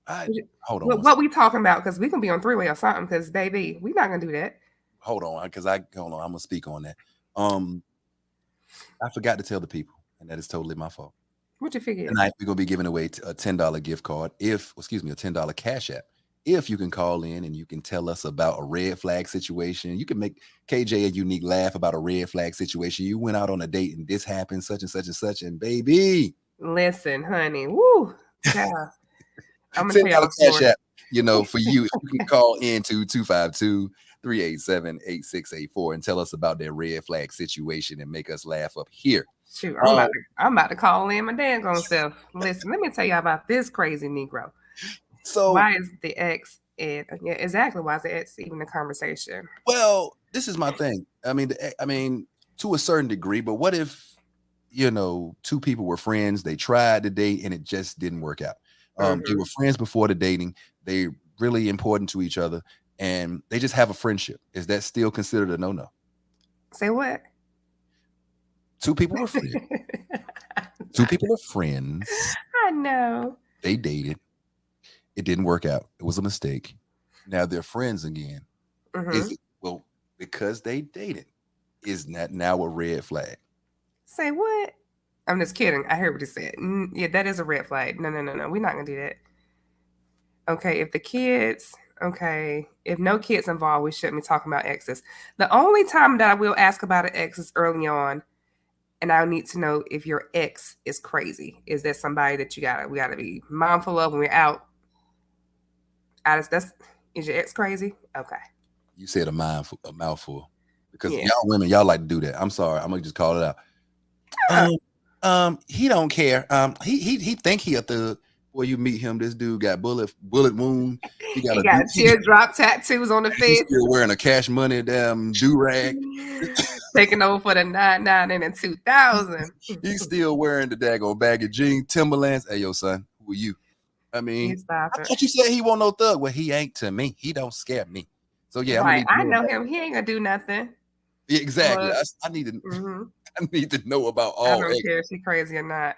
Hold on. What we talking about? Because we can be on 3-way or something. Because baby, we're not gonna do that. Hold on, I'm gonna speak on that. I forgot to tell the people, and that is totally my fault. What you figure? Tonight we're gonna be giving away a $10 gift card. A $10 cash app. If you can call in and you can tell us about a red flag situation, you can make KJ a Unique laugh about a red flag situation. You went out on a date and this happened, such and such and such, and baby. Listen, honey, woo, yeah. I'm gonna tell you cash app, for you. If you can call in to 252-387-8684 and tell us about their red flag situation and make us laugh up here. Shoot, I'm about to call in my daggone self. Listen, let me tell you about this crazy Negro. So why is the ex? Yeah, exactly. Why is the ex even a conversation? Well, this is my thing. I mean, to a certain degree. But what if, two people were friends? They tried to date and it just didn't work out. They were friends before the dating. They really important to each other. and they just have a friendship. Is that still considered a no-no? Say what? Two people were friends. Two people are friends. I know. They dated. It didn't work out. It was a mistake. Now they're friends again. Is it, well, because they dated, is that now a red flag? Say what? I'm just kidding. I heard what he said. Yeah, that is a red flag. No. We're not gonna do that. Okay, if the kids, okay, if no kids involved, we shouldn't be talking about exes. The only time that I will ask about an ex is early on, and I need to know if your ex is crazy. Is that somebody that we gotta be mindful of when we're out? Is your ex crazy? Okay. You said a mouthful. Because Yeah. y'all women, y'all like to do that. I'm sorry. I'm gonna just call it out. He don't care. He think he a thug. Boy, you meet him. This dude got bullet wound. He got teardrop tattoos on the face. He's still wearing a Cash Money damn do rag. Taking over for the 99 and the 2000. He's still wearing the daggone baggy jeans, Timberlands. Hey, yo, son, who are you? I mean, I thought you said he won't no thug. Well, he ain't to me. He don't scare me. So yeah, right. I know him. He ain't gonna do nothing. Yeah, exactly. I need to. I need to know about all. I don't care if she's crazy or not.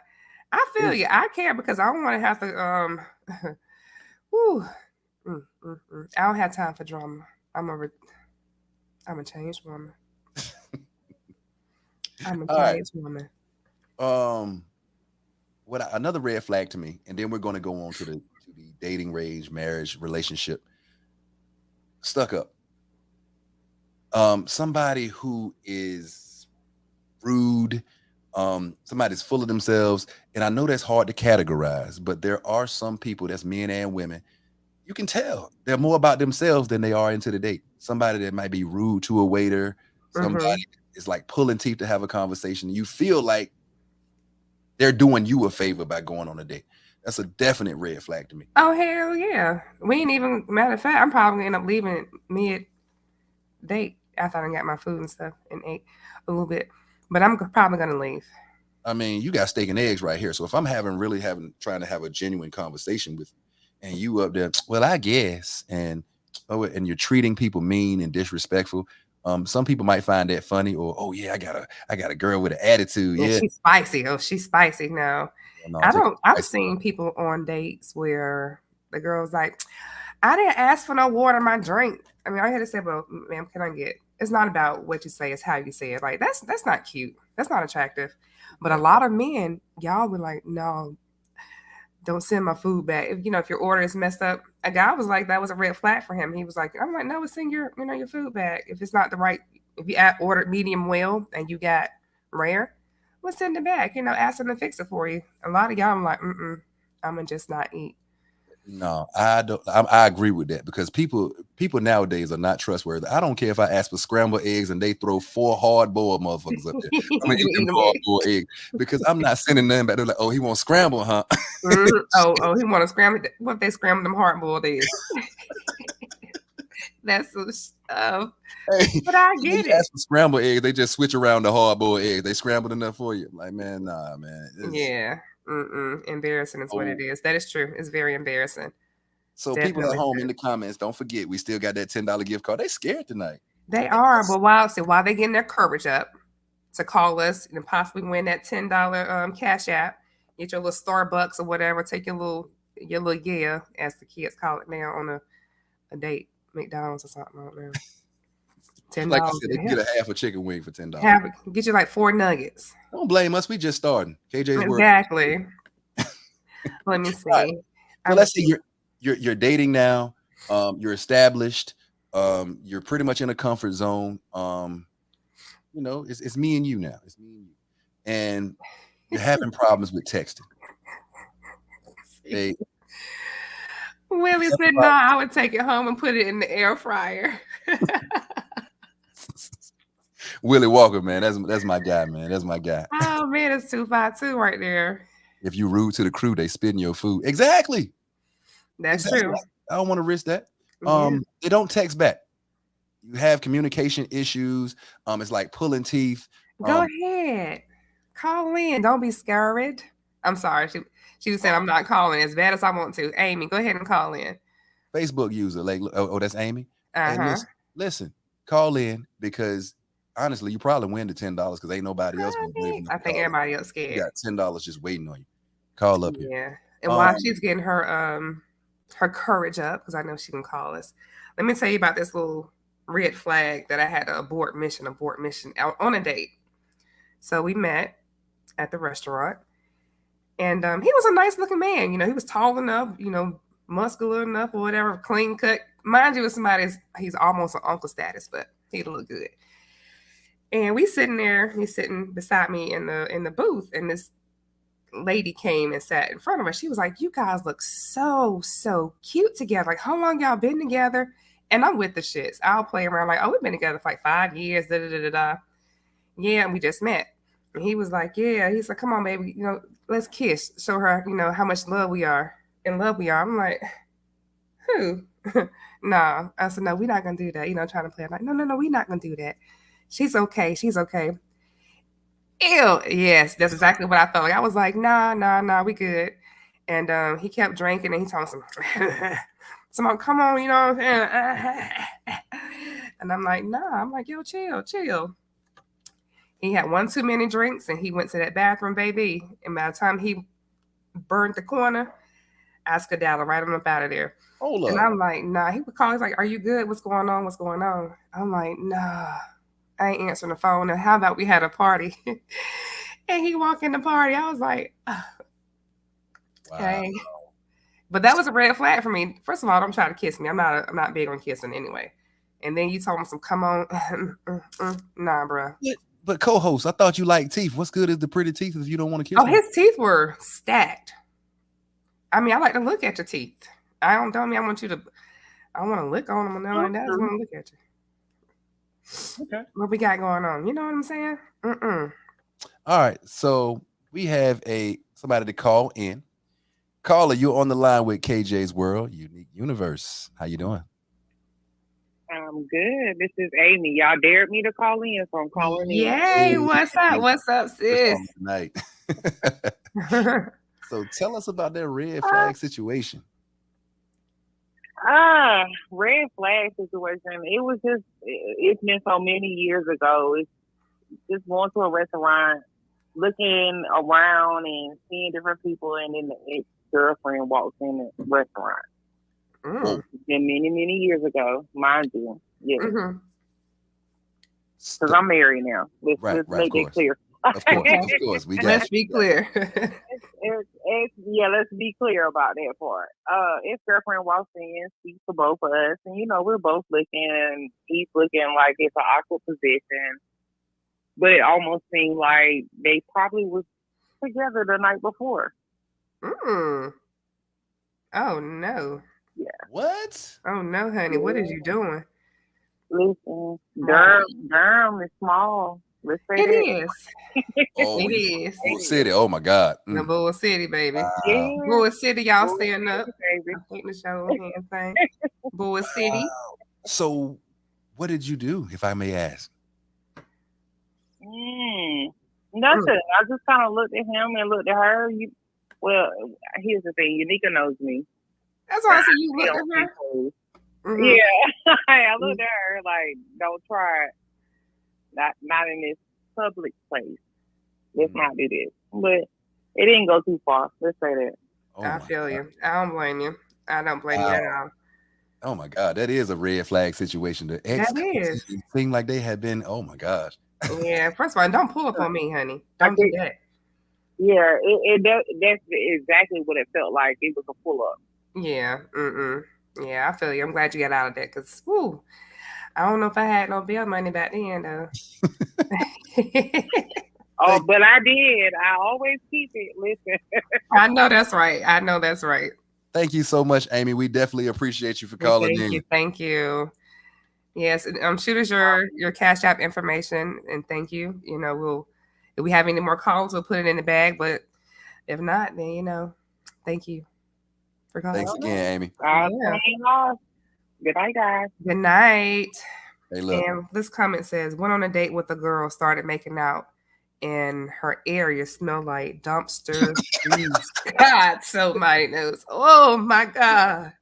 I feel you. I care because I don't want to have to. I don't have time for drama. I'm a changed woman. I'm a changed woman. Another red flag to me, and then we're going to go on to the dating range, marriage, relationship. Stuck up. Somebody who is rude. Somebody's full of themselves, and I know that's hard to categorize, but there are some people, that's men and women, you can tell they're more about themselves than they are into the date. Somebody that might be rude to a waiter, somebody is like pulling teeth to have a conversation. You feel like they're doing you a favor by going on a date. That's a definite red flag to me. Oh, hell yeah. We ain't even, matter of fact, I'm probably gonna end up leaving mid-date after I got my food and stuff and ate a little bit. But I'm probably gonna leave. I mean, you got steak and eggs right here. So if I'm trying to have a genuine conversation with you, and you up there, well, I guess, and you're treating people mean and disrespectful. Some people might find that funny, or yeah, I got a girl with an attitude. Yeah, she's spicy. Oh, she's spicy. No, I've seen people on dates where the girl's like, I didn't ask for no water in my drink. I mean, I had to say, well, ma'am, can I get? It's not about what you say, it's how you say it. Like that's not cute. That's not attractive. But a lot of men, y'all were like, no, don't send my food back. If your order is messed up, a guy was like, that was a red flag for him. He was like, I'm like, no, send your food back. If it's not the right, if you ordered medium well and you got rare, well, send it back. Ask them to fix it for you. A lot of y'all, I'm like, I'm gonna just not eat. No, I don't. I agree with that because people nowadays are not trustworthy. I don't care if I ask for scrambled eggs and they throw 4 hard-boiled motherfuckers up there. I'm gonna eat them hard-boiled eggs because I'm not sending them back. They're like, oh, he wants scramble, huh? Oh, he want to scramble. What if they scramble them hard-boiled eggs? That's some stuff. Hey, but I get it. Ask for scrambled eggs, they just switch around the hard-boiled eggs. They scrambled enough for you. Like, man, nah, man. Yeah. Embarrassing is what it is. That is true. It's very embarrassing. So definitely. People at home in the comments, don't forget, we still got that $10 gift card. They scared tonight. They are, but while they getting their courage up to call us and possibly win that $10 cash app, get your little Starbucks or whatever, take your little yeah, as the kids call it now, on a date, McDonald's or something. I don't know. $10. Like I said, they can get a half a chicken wing for $10. Get you like 4 nuggets. Don't blame us. We just starting. KAJAE'S exactly. Let me see. Right. Well, let's see. You're dating now. You're established. You're pretty much in a comfort zone. It's me and you now. It's me and you, and you're having problems with texting. Willie said, "No, I would take it home and put it in the air fryer." Willie Walker, man, that's my guy, man. That's my guy. Oh man, it's 252 right there. If you rude to the crew, they spit in your food. Exactly. That's true. I don't want to risk that. They don't text back. You have communication issues. It's like pulling teeth. Go ahead, call in. Don't be scared. I'm sorry. She was saying I'm not calling as bad as I want to. Amy, go ahead and call in. Facebook user, like, oh, that's Amy. And listen, call in because honestly, you probably win the $10 because ain't nobody else been brave enough I to think call in. everybody else You scared. got $10 just waiting on you. Call up here. Yeah. And while she's getting her courage up, because I know she can call us, let me tell you about this little red flag that I had to abort mission on a date. So we met at the restaurant, and he was a nice looking man. You know, he was tall enough, you know, muscular enough or whatever, clean cut. Mind you, he's almost an uncle status, but he looked good. And he's sitting beside me in the booth, and this lady came and sat in front of us. She was like, "You guys look so cute together. Like, how long y'all been together?" And I'm with the shits. I'll play around like, "Oh, we've been together for like 5 years." Da da da da da. Yeah, and we just met. And he was like, "Yeah." He's like, "Come on, baby. You know, let's kiss. Show her, you know, how much in love we are." I'm like, "Who?" Nah. I said, "No, we're not gonna do that." You know, trying to play. I'm like, no, we're not gonna do that. She's okay. Ew. Yes, that's exactly what I felt like. I was like, nah, we good. And he kept drinking and he told some come on, you know what I'm saying? And I'm like, nah, I'm like, yo, chill. He had one too many drinks and he went to that bathroom, baby. And by the time he burned the corner, I skedaddled right on up out of there. Hold up. And I'm like, nah, he would call. He's like, "Are you good? What's going on? I'm like, nah. I ain't answering the phone. And how about we had a party?" And he walked in the party. I was like, wow. Hey. But that was a red flag for me. First of all, don't try to kiss me. I'm not big on kissing anyway. And then you told him some come on. Nah, bro. But co-host, I thought you liked teeth. What's good is the pretty teeth if you don't want to kiss Oh, them? his teeth were stacked. I mean, I like to look at your teeth. I want to lick on them or nothing like that. I just want to look at you. Okay. What we got going on? You know what I'm saying? All right. So we have somebody to call in. Caller, you're on the line with KJ's World, Unique Universe. How you doing? I'm good. This is Amy. Y'all dared me to call in, so I'm calling in. Yay! What's up? What's up, sis? Tonight. So tell us about that red flag situation. Red flag situation. It's been so many years ago. It's just going to a restaurant, looking around and seeing different people, and then the ex-girlfriend walks in the restaurant. It's been many, many years ago, mind you. Yeah. Because I'm married now. Let's make that clear. Of course. We got Let's be clear. Let's be clear about that part. Ex-girlfriend walks in, speaks to both of us, and we're both looking. He's looking like it's an awkward position, but it almost seemed like they probably was together the night before. Oh no. Yeah. What? Oh no, honey. What is you doing? Listen, Durham is small. Let's say it that. Is. Oh, it is. Bull City. Oh my God. The Bull City, baby. Yeah. Bull City, y'all stand up. Baby. I think the show hand thing. Bull City. So, what did you do, if I may ask? Nothing. I just kind of looked at him and looked at her. Here's the thing. Unica knows me. That's why I said you looked at her. Yeah. I looked at her like, don't try it. Not in this public place. Let's not do this. But it didn't go too far. Let's say that. I feel you. I don't blame you. I don't blame you at all. Oh my God, that is a red flag situation. The ex seemed like they had been. Oh my gosh. Yeah. First of all, don't pull up on me, honey. Don't do that. Yeah, that's exactly what it felt like. It was a pull up. Yeah. Yeah, I feel you. I'm glad you got out of that because, I don't know if I had no bail money back then, though. Oh, but I did. I always keep it. Listen. I know that's right. Thank you so much, Amy. We definitely appreciate you for calling in. Thank you. Yes, shoot us your Cash App information, and thank you. If we have any more calls, we'll put it in the bag. But if not, then thank you for calling. Thanks again, Amy. Good night, guys. Good night. Hey, look. And this comment says, went on a date with a girl, started making out, and her area smelled like dumpster. God, so my nose. Oh my God.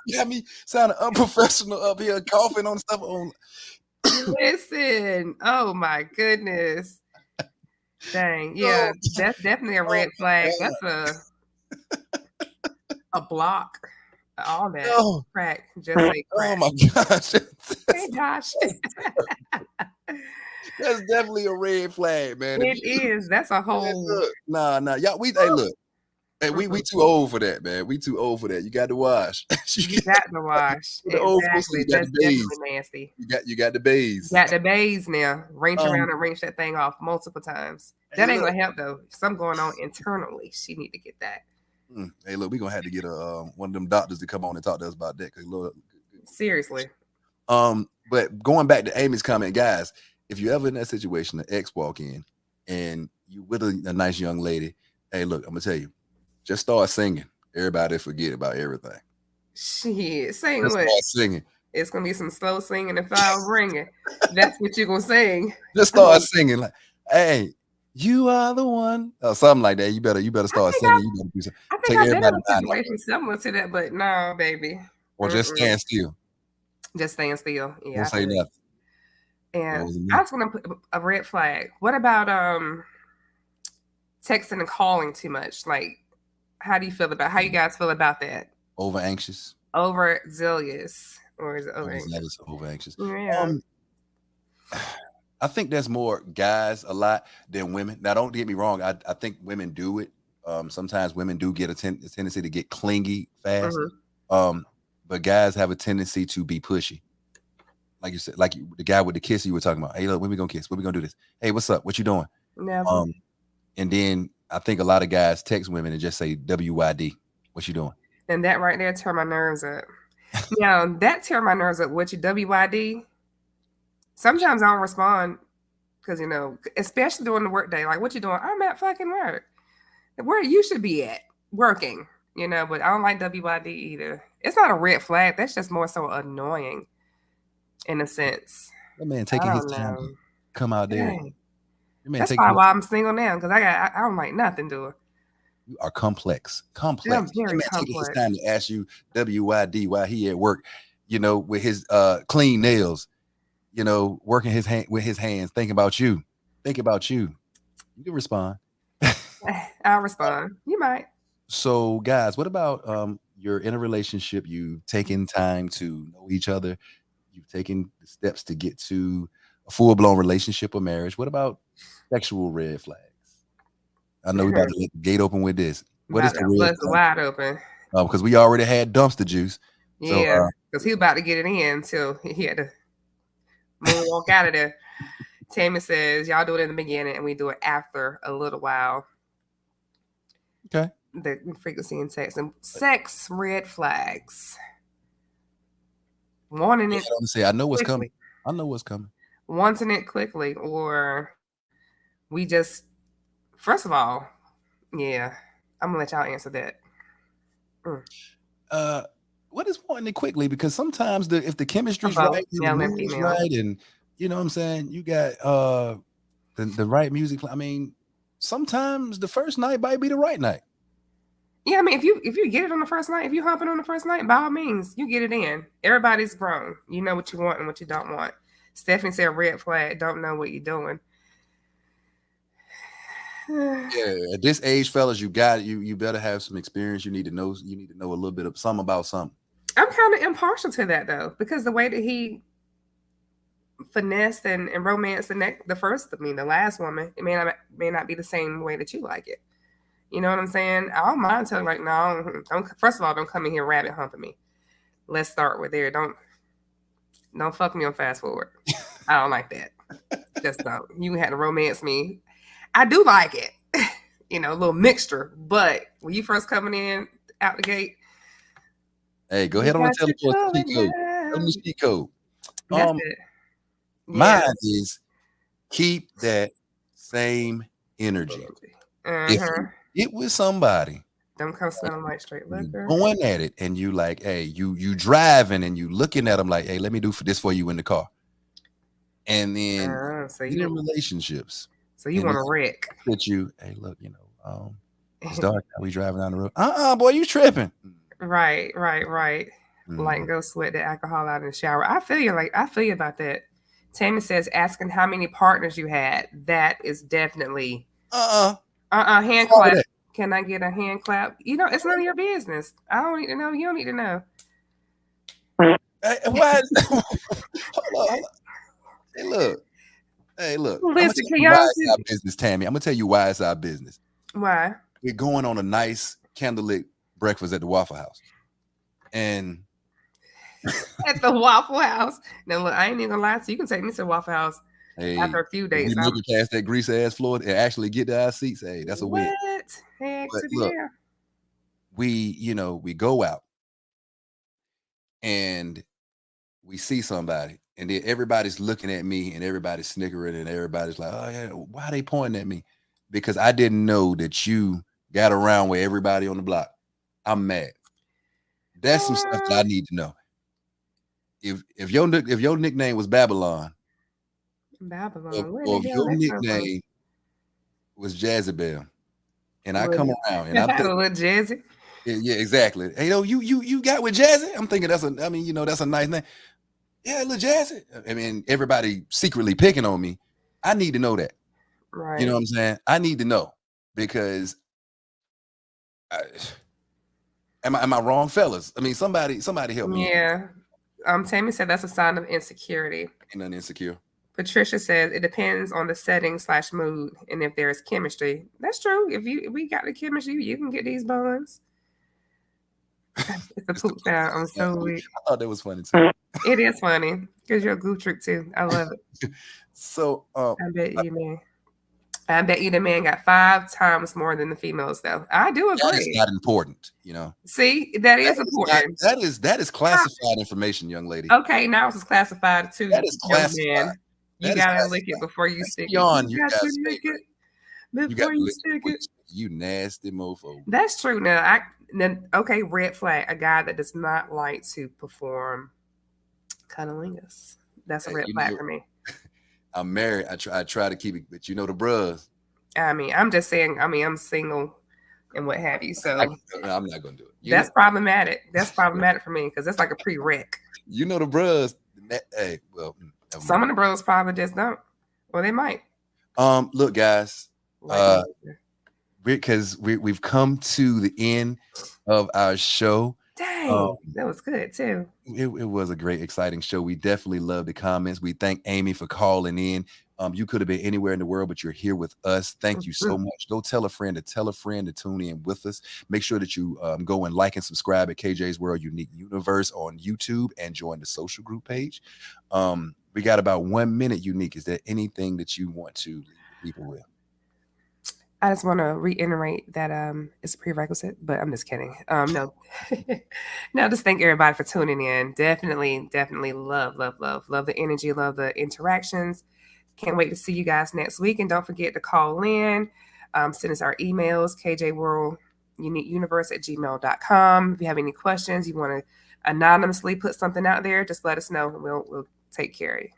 You got me sounding unprofessional up here, coughing on stuff on. Listen, oh my goodness. Dang, yeah, that's definitely a red flag. That's a block. All that Oh, crack, just say oh crack. my gosh. Hey, Josh, That's definitely a red flag, man. it is. That's a whole. Look, nah, y'all. Hey, look. Hey, we too old for that, man. We too old for that. You got to wash. You got to wash. The old folks, Exactly. you got That's the bays. definitely nasty. You got the bays. Got the bays now. Wrench around and wrench that thing off multiple times. That ain't gonna help though. Something going on internally. She need to get that. Hey, look, we're gonna have to get one of them doctors to come on and talk to us about that. Seriously. But going back to Amy's comment, guys, if you're ever in that situation, an ex walk in and you with a nice young lady, hey, look, I'm gonna tell you, just start singing. Everybody forget about everything. Shit, sing Just what? start singing. It's gonna be some slow singing and foul ringing. That's what you're gonna sing. Just start singing like, "Hey, you are the one," or something like that. You better start singing. You better do something. I think I've been in a situation similar to that, but no, baby. Or just stand still. Just stand still. Yeah. Don't say nothing. And I was gonna put a red flag. What about texting and calling too much? Like, how you guys feel about that? Over anxious. Overzealous. Or is it over anxious? Over anxious. Yeah. I think there's more guys a lot than women. Now, don't get me wrong. I think women do it. Sometimes women do get a tendency to get clingy fast. But guys have a tendency to be pushy. Like you said, like the guy with the kiss you were talking about. Hey, look, when we gonna kiss? When we gonna do this? Hey, what's up? What you doing? Never. And then I think a lot of guys text women and just say WYD. What you doing? And that right there tear my nerves up. Now that tear my nerves up. What you WYD? Sometimes I don't respond because especially during the work day. Like, what you doing? I'm at fucking work. Where you should be at working. But I don't like WYD either. It's not a red flag. That's just more so annoying, in a sense. That man taking his time to come out there. That's probably why I'm single now, because I don't like nothing to her. You are complex. I'm very complex. Taking his time to ask you WYD while he at work, with his clean nails, working his hand with his hands, thinking about you. Think about you. You can respond. I'll respond. You might. So, guys, what about you're in a relationship, you've taken time to know each other, you've taken the steps to get to a full-blown relationship or marriage. What about sexual red flags? I know we're about to let the gate open with this. What is the red flag? Wide open. Because we already had dumpster juice. Yeah, because he was about to get it in until he had to moonwalk out of there. Tammy says, y'all do it in the beginning and we do it after a little while. Okay. The frequency in sex and sex red flags. Wanting it. I know what's coming. I know what's coming. Wanting it quickly, or we just, first of all, yeah, I'm gonna let y'all answer that. What is wanting it quickly? Because sometimes if the chemistry's right, the mood's right, and you know what I'm saying, you got the right music. I mean, sometimes the first night might be the right night. Yeah, I mean, if you get it on the first night, if you hopping on the first night, by all means, you get it in. Everybody's grown. You know what you want and what you don't want. Stephanie said red flag, don't know what you're doing. Yeah, at this age, fellas, you better have some experience. You need to know a little bit of something about something. I'm kind of impartial to that though, because the way that he finessed and romanced the last woman, it may not be the same way that you like it. You know what I'm saying? I don't mind telling like, no, don't. First of all, don't come in here rabbit humping me. Let's start with there. Don't fuck me on fast forward. I don't like that. Just don't. You had to romance me. I do like it. A little mixture. But when you first coming in out the gate, hey, go ahead on and tell the cheat code. Tell me the cheat code. That's it. Mine is keep that same energy. If you get with somebody, don't come smelling like straight liquor. Going at it, and you like, hey, you driving, and you looking at them like, hey, let me do this for you in the car, and then so in relationships. So you want to wreck? That you, hey, look, it's dark. We driving down the road. Boy, you tripping? Right. Like go sweat the alcohol out in the shower. I feel you about that. Tammy says asking how many partners you had. That is definitely hand All clap. that. Can I get a hand clap? It's none of your business. I don't need to know. You don't need to know. Hey, why? Hold on. Hey, look. I'm gonna Listen, tell can you why y'all it's our business, Tammy. I'm gonna tell you why it's our business. why? We're going on a nice candlelit breakfast at the Waffle House, and At the Waffle House. Now look, I ain't even gonna lie to you. You can take me to the Waffle House hey, after a few if days. we make it past that grease ass floor and actually get to our seats, hey, that's a win. What? Heck But to the look, yeah. we go out and we see somebody, and then everybody's looking at me and everybody's snickering and everybody's like, oh yeah, why are they pointing at me? Because I didn't know that you got around with everybody on the block. I'm mad. That's some stuff that I need to know. If your nickname was Babylon, Babylon. Where or the if hell your that come from? nickname was Jezebel, and I come around and I'm a thinking, little jazzy. yeah, exactly. Hey, you got with Jazzy? I'm thinking that's a nice name. Yeah, little Jazzy. I mean, everybody secretly picking on me. I need to know that. Right. You know what I'm saying? I need to know because am I wrong, fellas? I mean, somebody help me. Yeah. Tammy said that's a sign of insecurity. Ain't nothing insecure. Patricia says it depends on the setting/mood and if there's chemistry. That's true. If we got the chemistry, you can get these buns. It's a poop sound. I'm so weak. I thought that was funny too. It is funny because you're a goof troop too. I love it. So I bet you, man. I bet you the man got 5 times more than the females, though. I do agree. That is not important, See, that is important. That is classified information, young lady. Okay, now it's classified too. That is classified. Man. You gotta lick it before you stick it. You got to lick it before you stick it. You nasty mofo. That's true. Now, okay, red flag. A guy that does not like to perform cunnilingus. That's a red flag for me. I'm married. I try to keep it, but the bros. I mean, I'm just saying. I mean, I'm single and what have you. So I'm not gonna do it. That's problematic. That's problematic for me because it's like a prereq. The bros. Hey, well, some of the bros probably just don't, or they might. Look, guys. Because we've come to the end of our show. Dang, that was good too. It was a great, exciting show. We definitely love the comments. We thank Amy for calling in. You could have been anywhere in the world, but you're here with us. Thank you so much. Go tell a friend to tune in with us. Make sure that you go and like and subscribe at KJ's World Unique Universe on YouTube and join the social group page. We got about 1 minute, Unique. Is there anything that you want to leave people with? I just want to reiterate that it's a prerequisite, but I'm just kidding. No, no, just thank everybody for tuning in. Definitely love the energy, love the interactions. Can't wait to see you guys next week. And don't forget to call in, send us our emails, kjworlduniqueuniverse@gmail.com. If you have any questions, you want to anonymously put something out there, just let us know. We'll take care of you.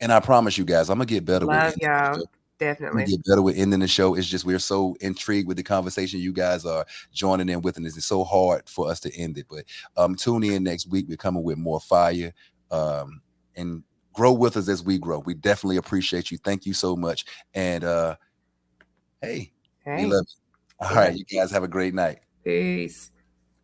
And I promise you guys, I'm going to get better with y'all. Definitely get better with ending the show. It's just we're so intrigued with the conversation you guys are joining in with, and it's so hard for us to end it. But tune in next week. We're coming with more fire, and grow with us as we grow. We definitely appreciate you. Thank you so much. And hey, we love you. All right, you guys have a great night. Peace.